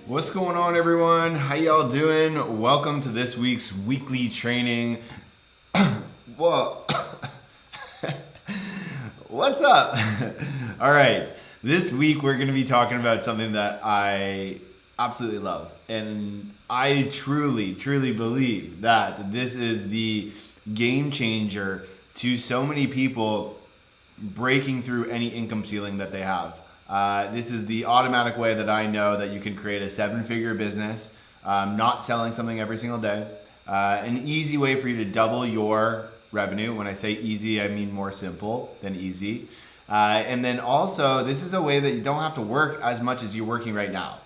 What's going on, everyone? How y'all doing? Welcome to this week's weekly training. Whoa. What's up? All right. This week we're going to be talking about something that I absolutely love. And I truly believe that this is the game changer to so many people breaking through any income ceiling that they have. This is the automatic way that I know that you can create a 7-figure business, not selling something every single day. An easy way for you to double your revenue. When I say easy, I mean more simple than easy. And then also, this is a way that you don't have to work as much as you're working right now.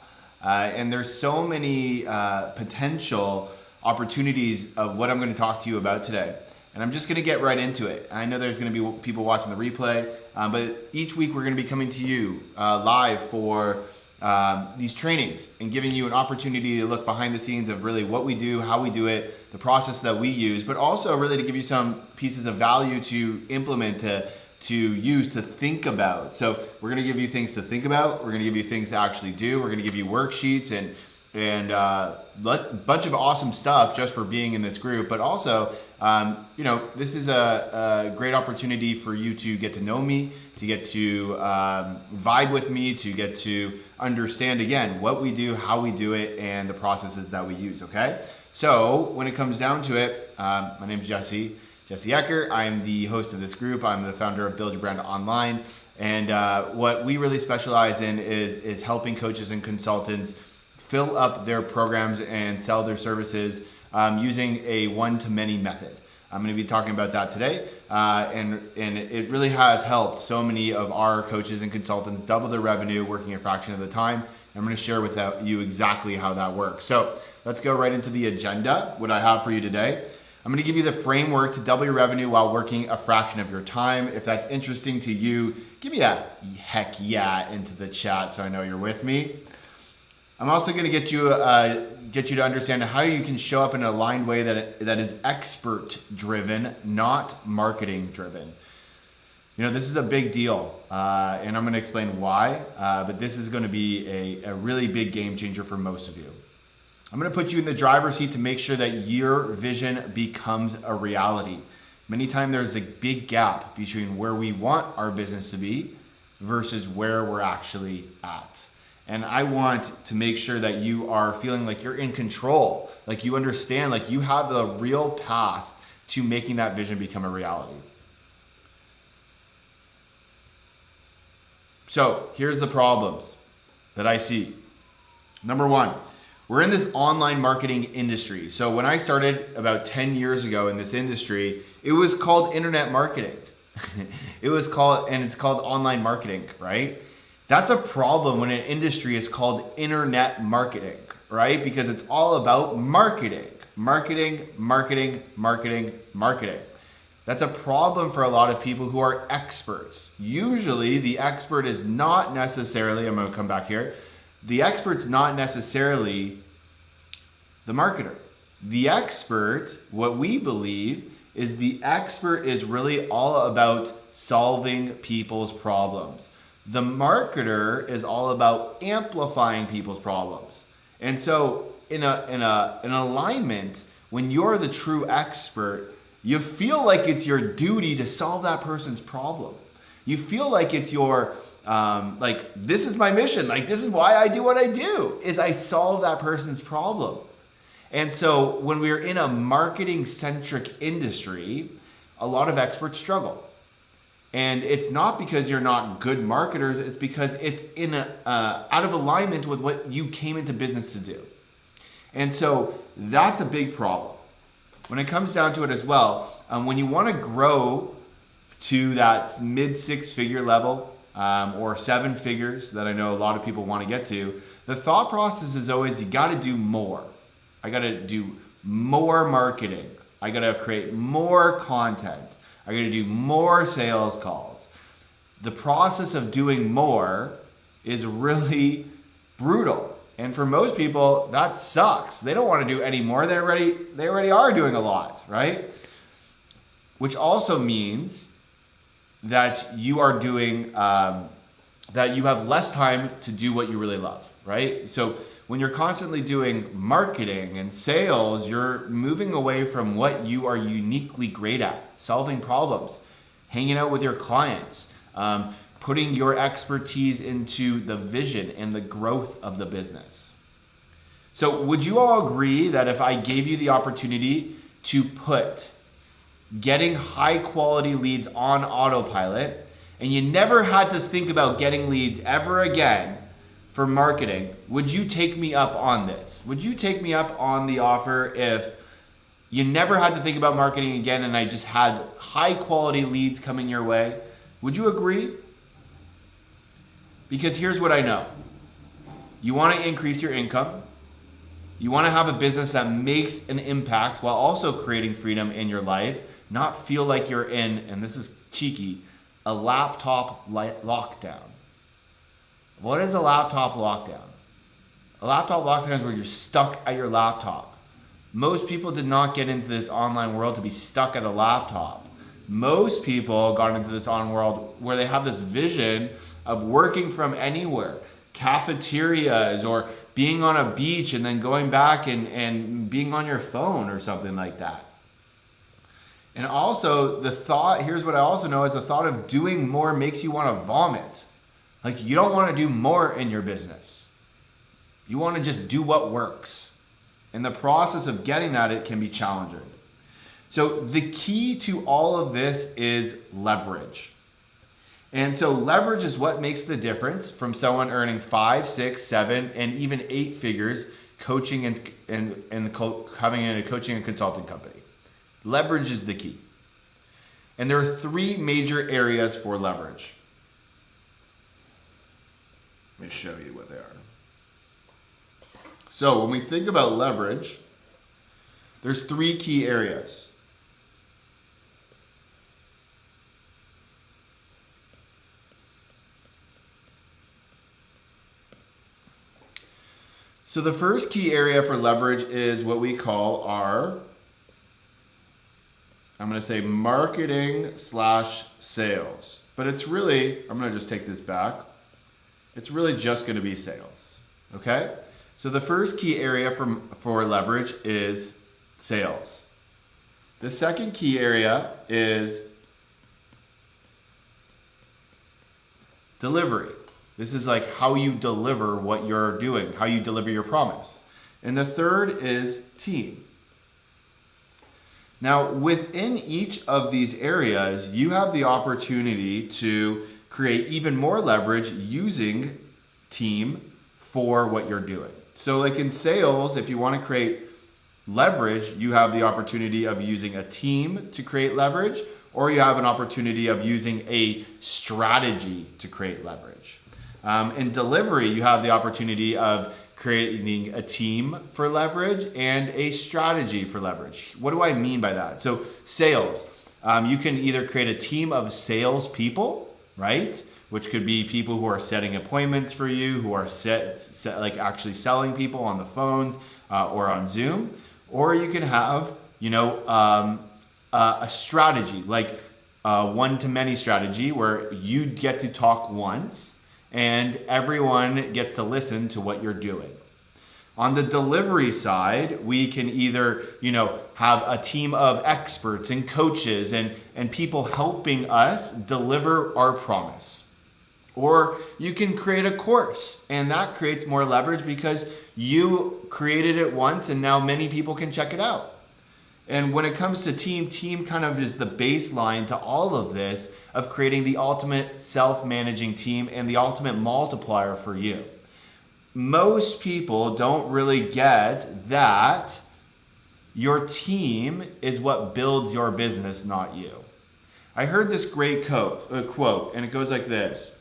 And there's so many potential opportunities of what I'm going to talk to you about today. And I'm just going to get right into it. I know there's going to be people watching the replay, but each week we're going to be coming to you live for these trainings and giving you an opportunity to look behind the scenes of really what we do, how we do it, the process that we use, but also really to give you some pieces of value to implement, to use, to think about. So we're going to give you things to think about. We're going to give you things to actually do. We're going to give you worksheets and a bunch of awesome stuff just for being in this group, but also this is a great opportunity for you to get to know me, to get to vibe with me, to get to understand, again, what we do, how we do it, and the processes that we use, okay? So when it comes down to it, my name is Jesse Eker. I'm the host of this group. I'm the founder of Build Your Brand Online. And what we really specialize in is helping coaches and consultants fill up their programs and sell their services using a one-to-many method. I'm going to be talking about that today, and it really has helped so many of our coaches and consultants double their revenue working a fraction of the time. I'm going to share with you exactly how that works. So let's go right into the agenda, what I have for you today. I'm going to give you the framework to double your revenue while working a fraction of your time. If that's interesting to you, give me a heck yeah into the chat so I know you're with me. I'm also going to get you to understand how you can show up in an aligned way that is expert driven, not marketing driven. This is a big deal, and I'm going to explain why, but this is going to be a really big game changer for most of you. I'm going to put you in the driver's seat to make sure that your vision becomes a reality. Many times there's a big gap between where we want our business to be versus where we're actually at. And I want to make sure that you are feeling like you're in control, like you understand, like you have the real path to making that vision become a reality. So here's the problems that I see. Number one, we're in this online marketing industry. So when I started about 10 years ago in this industry, it was called internet marketing. It's called online marketing, right? That's a problem when an industry is called internet marketing, right? Because it's all about marketing. That's a problem for a lot of people who are experts. Usually the expert is not necessarily, I'm gonna come back here, the expert's not necessarily the marketer. The expert, what we believe, is the expert is really all about solving people's problems. The marketer is all about amplifying people's problems. And so in an alignment, when you're the true expert, you feel like it's your duty to solve that person's problem. You feel like it's your, this is my mission. Like, this is why I do what I do, is I solve that person's problem. And so when we're in a marketing-centric industry, a lot of experts struggle. And it's not because you're not good marketers, it's because it's out of alignment with what you came into business to do. And so that's a big problem. When it comes down to it as well, when you want to grow to that mid 6-figure level or 7 figures that I know a lot of people want to get to, the thought process is always you got to do more. I got to do more marketing. I got to create more content. I got to do more sales calls. The process of doing more is really brutal. And for most people, that sucks. They don't want to do any more. They already are doing a lot, right? Which also means that you are doing, that you have less time to do what you really love. right? So when you're constantly doing marketing and sales, you're moving away from what you are uniquely great at, solving problems, hanging out with your clients, putting your expertise into the vision and the growth of the business. So would you all agree that if I gave you the opportunity to put getting high quality leads on autopilot, and you never had to think about getting leads ever again for marketing, would you take me up on this? Would you take me up on the offer if you never had to think about marketing again and I just had high quality leads coming your way? Would you agree? Because here's what I know. You want to increase your income. You want to have a business that makes an impact while also creating freedom in your life, not feel like you're in, and this is cheeky, a laptop lockdown. What is a laptop lockdown? A laptop lockdown is where you're stuck at your laptop. Most people did not get into this online world to be stuck at a laptop. Most people got into this online world where they have this vision of working from anywhere, cafeterias, or being on a beach and then going back and being on your phone or something like that. And also the thought, here's what I also know, is the thought of doing more makes you want to vomit. Like, you don't want to do more in your business. You want to just do what works. In the process of getting that, it can be challenging. So the key to all of this is leverage. And so leverage is what makes the difference from someone earning 5, 6, 7, and even 8 figures coaching and coming in a coaching and consulting company. Leverage is the key. And there are 3 major areas for leverage. Let me show you what they are. So when we think about leverage, there's 3 key areas. So the first key area for leverage is what we call our, I'm going to say marketing/sales. But it's really, I'm going to just take this back. It's really just going to be sales. Okay? So the first key area for leverage is sales. The second key area is delivery. This is like how you deliver what you're doing, how you deliver your promise. And the third is team. Now, within each of these areas, you have the opportunity to create even more leverage using team for what you're doing. So like in sales, if you want to create leverage, you have the opportunity of using a team to create leverage, or you have an opportunity of using a strategy to create leverage. In delivery, you have the opportunity of creating a team for leverage and a strategy for leverage. What do I mean by that? So sales, you can either create a team of sales people, right? Which could be people who are setting appointments for you, who are like actually selling people on the phones or on Zoom. Or you can have, a strategy, like one-to-many strategy, where you get to talk once and everyone gets to listen to what you're doing. On the delivery side, we can either, have a team of experts and coaches and people helping us deliver our promise. Or you can create a course, and that creates more leverage because you created it once and now many people can check it out. And when it comes to team kind of is the baseline to all of this of creating the ultimate self-managing team and the ultimate multiplier for you. Most people don't really get that your team is what builds your business, not you. I heard this great quote, and it goes like this.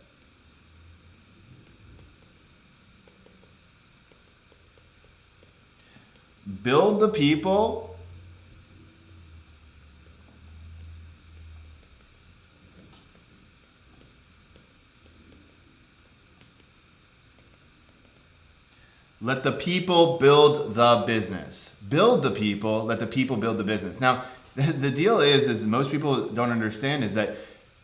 Build the people, let the people build the business. Build the people, let the people build the business. Now, the deal is most people don't understand is that,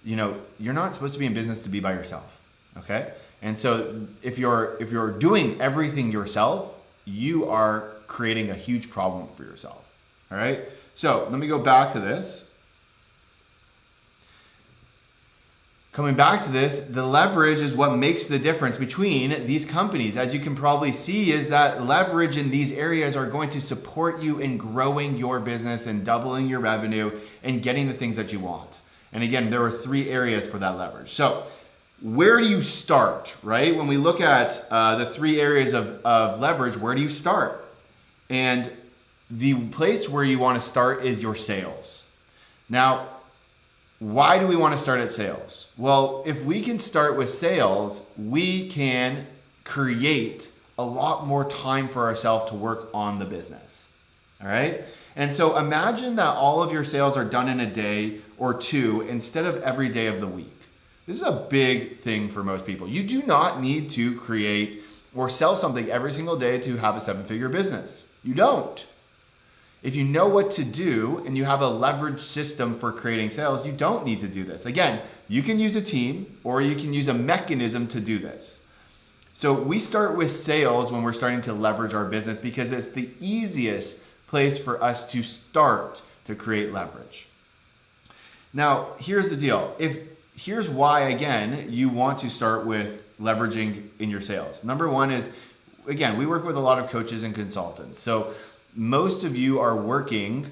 you're not supposed to be in business to be by yourself, okay? And so if you're doing everything yourself, you are creating a huge problem for yourself. All right? So let me go back to this. Coming back to this, the leverage is what makes the difference between these companies. As you can probably see, is that leverage in these areas are going to support you in growing your business and doubling your revenue and getting the things that you want. And again, there are 3 areas for that leverage. So where do you start, right? When we look at the 3 areas of leverage, where do you start? And the place where you want to start is your sales. Now, why do we want to start at sales? Well, if we can start with sales, we can create a lot more time for ourselves to work on the business. All right? And so imagine that all of your sales are done in a day or 2 instead of every day of the week. This is a big thing for most people. You do not need to create or sell something every single day to have a 7-figure business. You don't. If you know what to do and you have a leverage system for creating sales, you don't need to do this. Again, you can use a team or you can use a mechanism to do this. So we start with sales when we're starting to leverage our business because it's the easiest place for us to start to create leverage. Now, here's the deal. Here's why, again, you want to start with leveraging in your sales. Number 1 is, again, we work with a lot of coaches and consultants. So most of you are working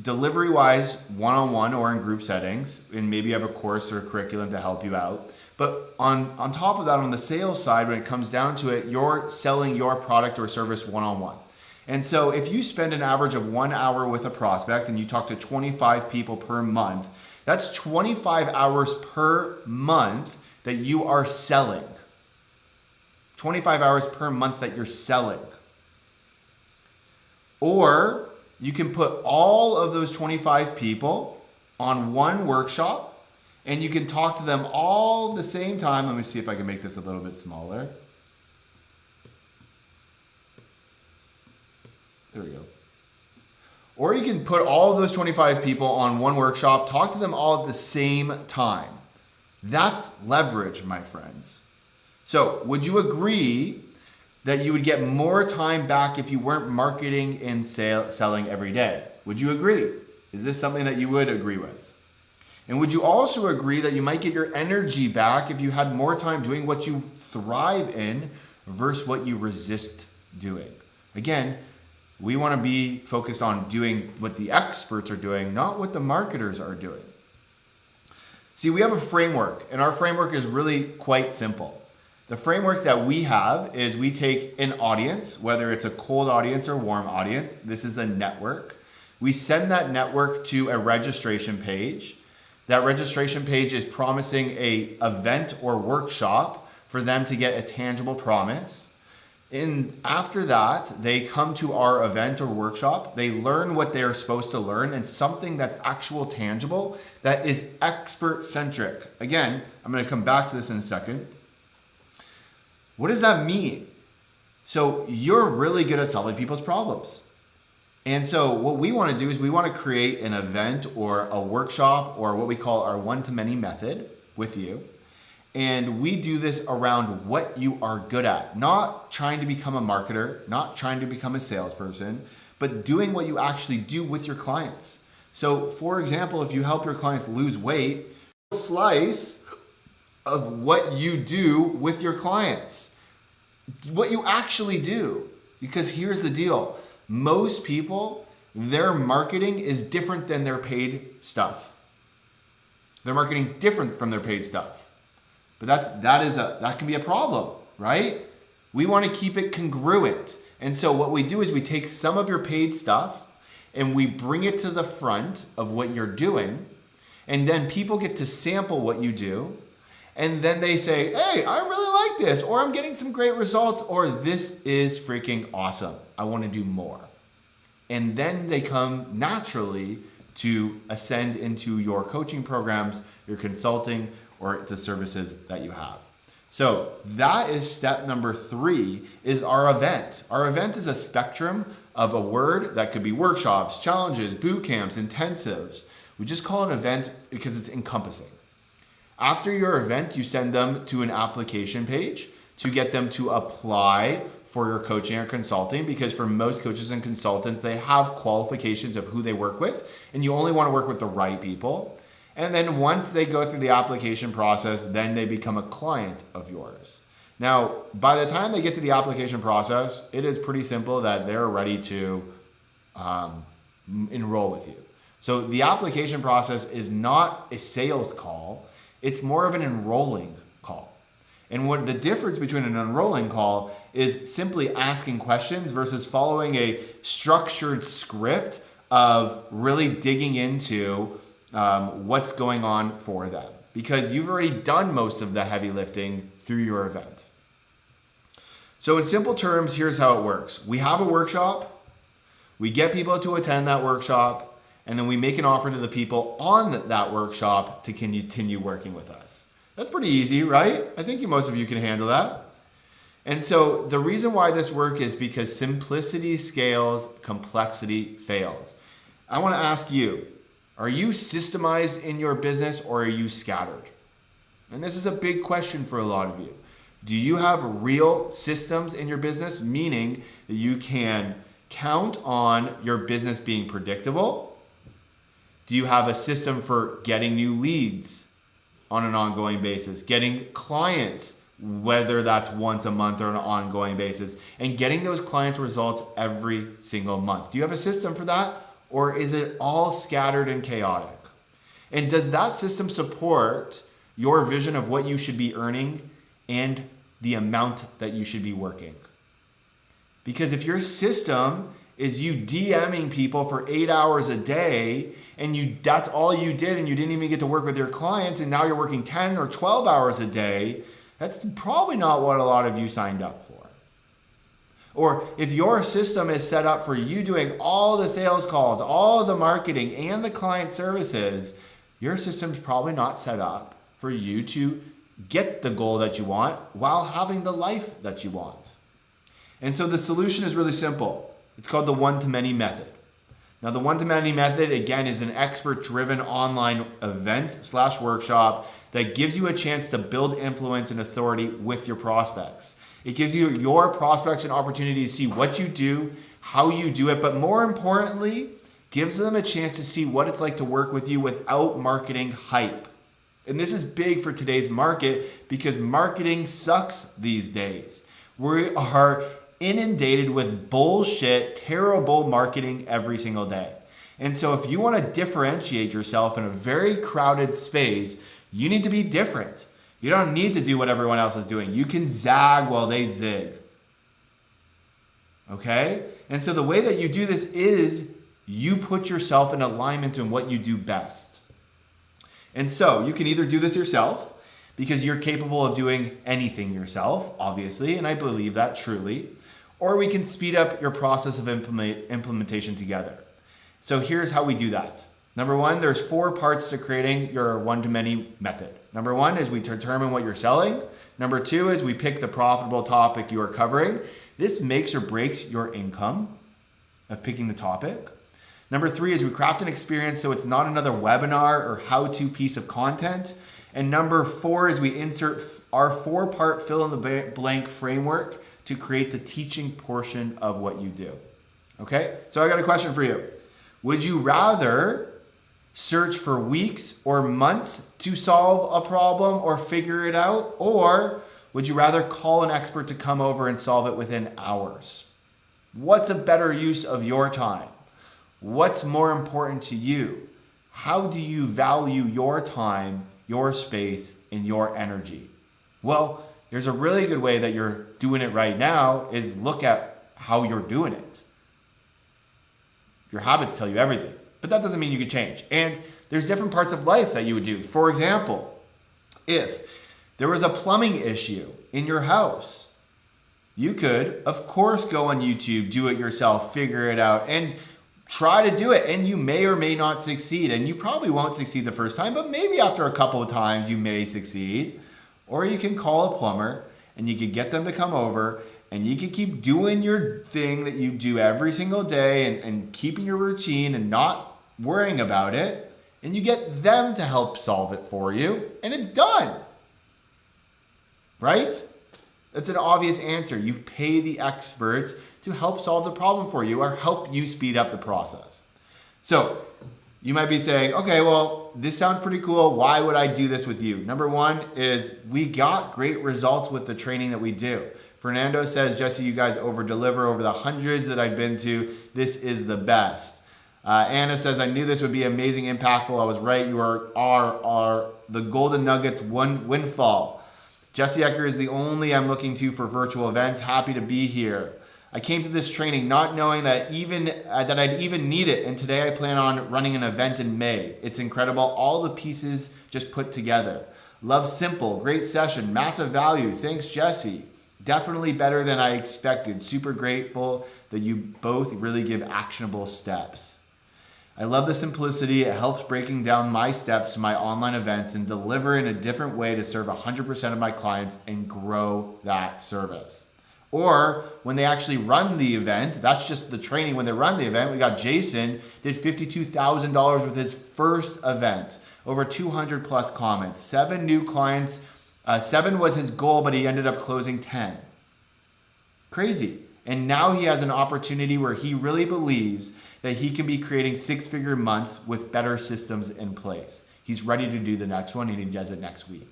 delivery-wise, one-on-one or in group settings, and maybe you have a course or a curriculum to help you out. But on top of that, on the sales side, when it comes down to it, you're selling your product or service one-on-one. And so if you spend an average of 1 hour with a prospect and you talk to 25 people per month, that's 25 hours per month that you are selling. 25 hours per month that you're selling. Or you can put all of those 25 people on one workshop and you can talk to them all at the same time. Let me see if I can make this a little bit smaller. There we go. Or you can put all of those 25 people on one workshop, talk to them all at the same time. That's leverage, my friends. So would you agree that you would get more time back if you weren't marketing and selling every day? Would you agree? Is this something that you would agree with? And would you also agree that you might get your energy back if you had more time doing what you thrive in versus what you resist doing? Again, we want to be focused on doing what the experts are doing, not what the marketers are doing. See, we have a framework, and our framework is really quite simple. The framework that we have is we take an audience, whether it's a cold audience or warm audience. This is a network. We send that network to a registration page. That registration page is promising an event or workshop for them to get a tangible promise. And after that, they come to our event or workshop. They learn what they're supposed to learn and something that's actual tangible that is expert centric. Again, I'm going to come back to this in a second. What does that mean? So you're really good at solving people's problems. And so what we want to do is we want to create an event or a workshop or what we call our one-to-many method with you. And we do this around what you are good at, not trying to become a marketer, not trying to become a salesperson, but doing what you actually do with your clients. So for example, if you help your clients lose weight, a slice of what you do with your clients, what you actually do. Because here's the deal. Most people, their marketing is different than their paid stuff. Their marketing is different from their paid stuff. But that can be a problem, right? We want to keep it congruent. And so what we do is we take some of your paid stuff and we bring it to the front of what you're doing. And then people get to sample what you do. And then they say, hey, I really like this, or I'm getting some great results, or this is freaking awesome. I want to do more. And then they come naturally to ascend into your coaching programs, your consulting, or the services that you have. So that is step number 3, is our event. Our event is a spectrum of a word that could be workshops, challenges, boot camps, intensives. We just call it an event because it's encompassing. After your event, you send them to an application page to get them to apply for your coaching or consulting, because for most coaches and consultants, they have qualifications of who they work with, and you only want to work with the right people. And then once they go through the application process, then they become a client of yours. Now, by the time they get to the application process, it is pretty simple that they're ready to enroll with you. So the application process is not a sales call, it's more of an enrolling call. And what the difference between an enrolling call is simply asking questions versus following a structured script of really digging into what's going on for them, because you've already done most of the heavy lifting through your event. So in simple terms, here's how it works. We have a workshop, we get people to attend that workshop, and then we make an offer to the people on that workshop to continue working with us. That's pretty easy, right? I think most of you can handle that. And so the reason why this works is because simplicity scales, complexity fails. I want to ask you, are you systemized in your business or are you scattered? And this is a big question for a lot of you. Do you have real systems in your business, meaning that you can count on your business being predictable? Do you have a system for getting new leads on an ongoing basis, getting clients, whether that's once a month or on an ongoing basis, and getting those clients results every single month? Do you have a system for that, or is it all scattered and chaotic? And does that system support your vision of what you should be earning and the amount that you should be working? Because if your system is you DMing people for 8 hours a day and that's all you did and you didn't even get to work with your clients, and now you're working 10 or 12 hours a day, that's probably not what a lot of you signed up for. Or if your system is set up for you doing all the sales calls, all the marketing and the client services, your system's probably not set up for you to get the goal that you want while having the life that you want. And so the solution is really simple. It's called the one-to-many method. Now, the one-to-many method, again, is an expert-driven online event/workshop that gives you a chance to build influence and authority with your prospects. It gives your prospects an opportunity to see what you do, how you do it, but more importantly, gives them a chance to see what it's like to work with you without marketing hype. And this is big for today's market because marketing sucks these days. We are inundated with bullshit, terrible marketing every single day. And so if you want to differentiate yourself in a very crowded space, you need to be different. You don't need to do what everyone else is doing. You can zag while they zig. Okay? And so the way that you do this is you put yourself in alignment in what you do best. And so you can either do this yourself because you're capable of doing anything yourself, obviously, and I believe that truly, or we can speed up your process of implementation together. So here's how we do that. Number one, there's 4 parts to creating your one-to-many method. Number one is we determine what you're selling. Number 2 is we pick the profitable topic you are covering. This makes or breaks your income of picking the topic. Number 3 is we craft an experience so it's not another webinar or how-to piece of content. And number 4 is we insert our 4-part fill-in-the-blank framework to create the teaching portion of what you do. Okay, so I got a question for you. Would you rather search for weeks or months to solve a problem or figure it out? Or would you rather call an expert to come over and solve it within hours? What's a better use of your time? What's more important to you? How do you value your time, your space, and your energy? Well, there's a really good way that you're doing it right now is look at how you're doing it. Your habits tell you everything, but that doesn't mean you can change. And there's different parts of life that you would do. For example, if there was a plumbing issue in your house, you could, of course, go on YouTube, do it yourself, figure it out, and try to do it. And you may or may not succeed. And you probably won't succeed the first time, but maybe after a couple of times you may succeed. Or you can call a plumber and you can get them to come over and you can keep doing your thing that you do every single day and keeping your routine and not worrying about it and you get them to help solve it for you, and it's done. Right? That's an obvious answer. You pay the experts to help solve the problem for you or help you speed up the process. So you might be saying, okay, well, this sounds pretty cool. Why would I do this with you? Number one is we got great results with the training that we do. Fernando says, Jesse, you guys over-deliver over the hundreds that I've been to. This is the best. Anna says, I knew this would be amazing, impactful. I was right. You are the golden nuggets windfall. Jesse Eker is the only I'm looking to for virtual events. Happy to be here. I came to this training not knowing that I'd even need it, and today I plan on running an event in May. It's incredible. All the pieces just put together. Love simple, great session, massive value. Thanks, Jesse. Definitely better than I expected. Super grateful that you both really give actionable steps. I love the simplicity. It helps breaking down my steps to my online events and deliver in a different way to serve 100% of my clients and grow that service. Or when they actually run the event, that's just the training. When they run the event, we got Jason, did $52,000 with his first event, over 200 plus comments, 7 new clients. 7 was his goal, but he ended up closing 10. Crazy. And now he has an opportunity where he really believes that he can be creating 6-figure months with better systems in place. He's ready to do the next one, and he does it next week.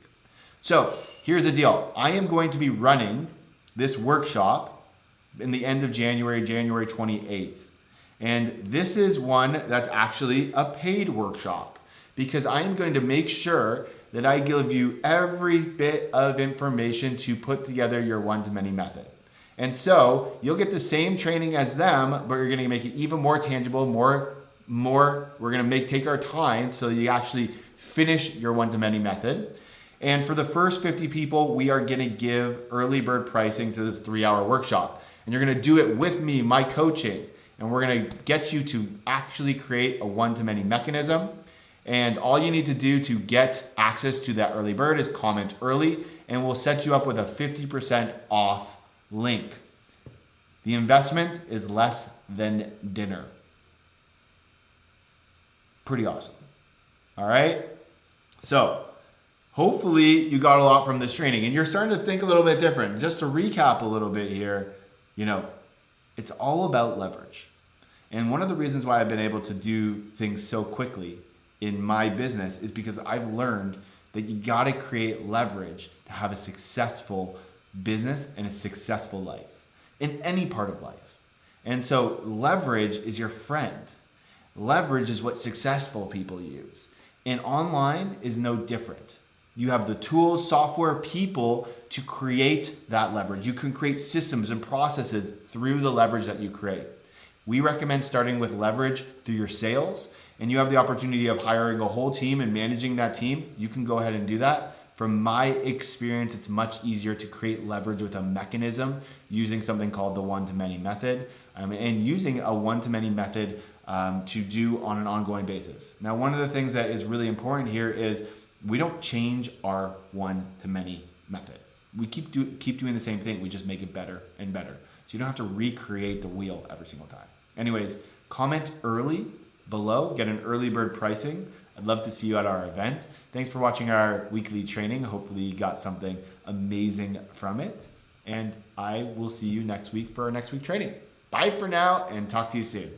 So here's the deal. I am going to be running this workshop in the end of January 28th. And this is one that's actually a paid workshop because I am going to make sure that I give you every bit of information to put together your one-to-many method. And so you'll get the same training as them, but you're gonna make it even more tangible, we're gonna take our time so you actually finish your one-to-many method. And for the first 50 people, we are gonna give early bird pricing to this 3-hour workshop. And you're gonna do it with me, my coaching. And we're gonna get you to actually create a one-to-many mechanism. And all you need to do to get access to that early bird is comment early, and we'll set you up with a 50% off link. The investment is less than dinner. Pretty awesome. All right? So hopefully you got a lot from this training and you're starting to think a little bit different. Just to recap a little bit here, it's all about leverage. And one of the reasons why I've been able to do things so quickly in my business is because I've learned that you got to create leverage to have a successful business and a successful life in any part of life. And so leverage is your friend. Leverage is what successful people use. And online is no different. You have the tools, software, people to create that leverage. You can create systems and processes through the leverage that you create. We recommend starting with leverage through your sales, and you have the opportunity of hiring a whole team and managing that team. You can go ahead and do that. From my experience, it's much easier to create leverage with a mechanism using something called the one-to-many method, and using a one-to-many method to do on an ongoing basis. Now, one of the things that is really important here is we don't change our one-to-many method. We keep doing the same thing. We just make it better and better. So you don't have to recreate the wheel every single time. Anyways, comment early below, get an early bird pricing. I'd love to see you at our event. Thanks for watching our weekly training. Hopefully you got something amazing from it. And I will see you next week for our next week training. Bye for now and talk to you soon.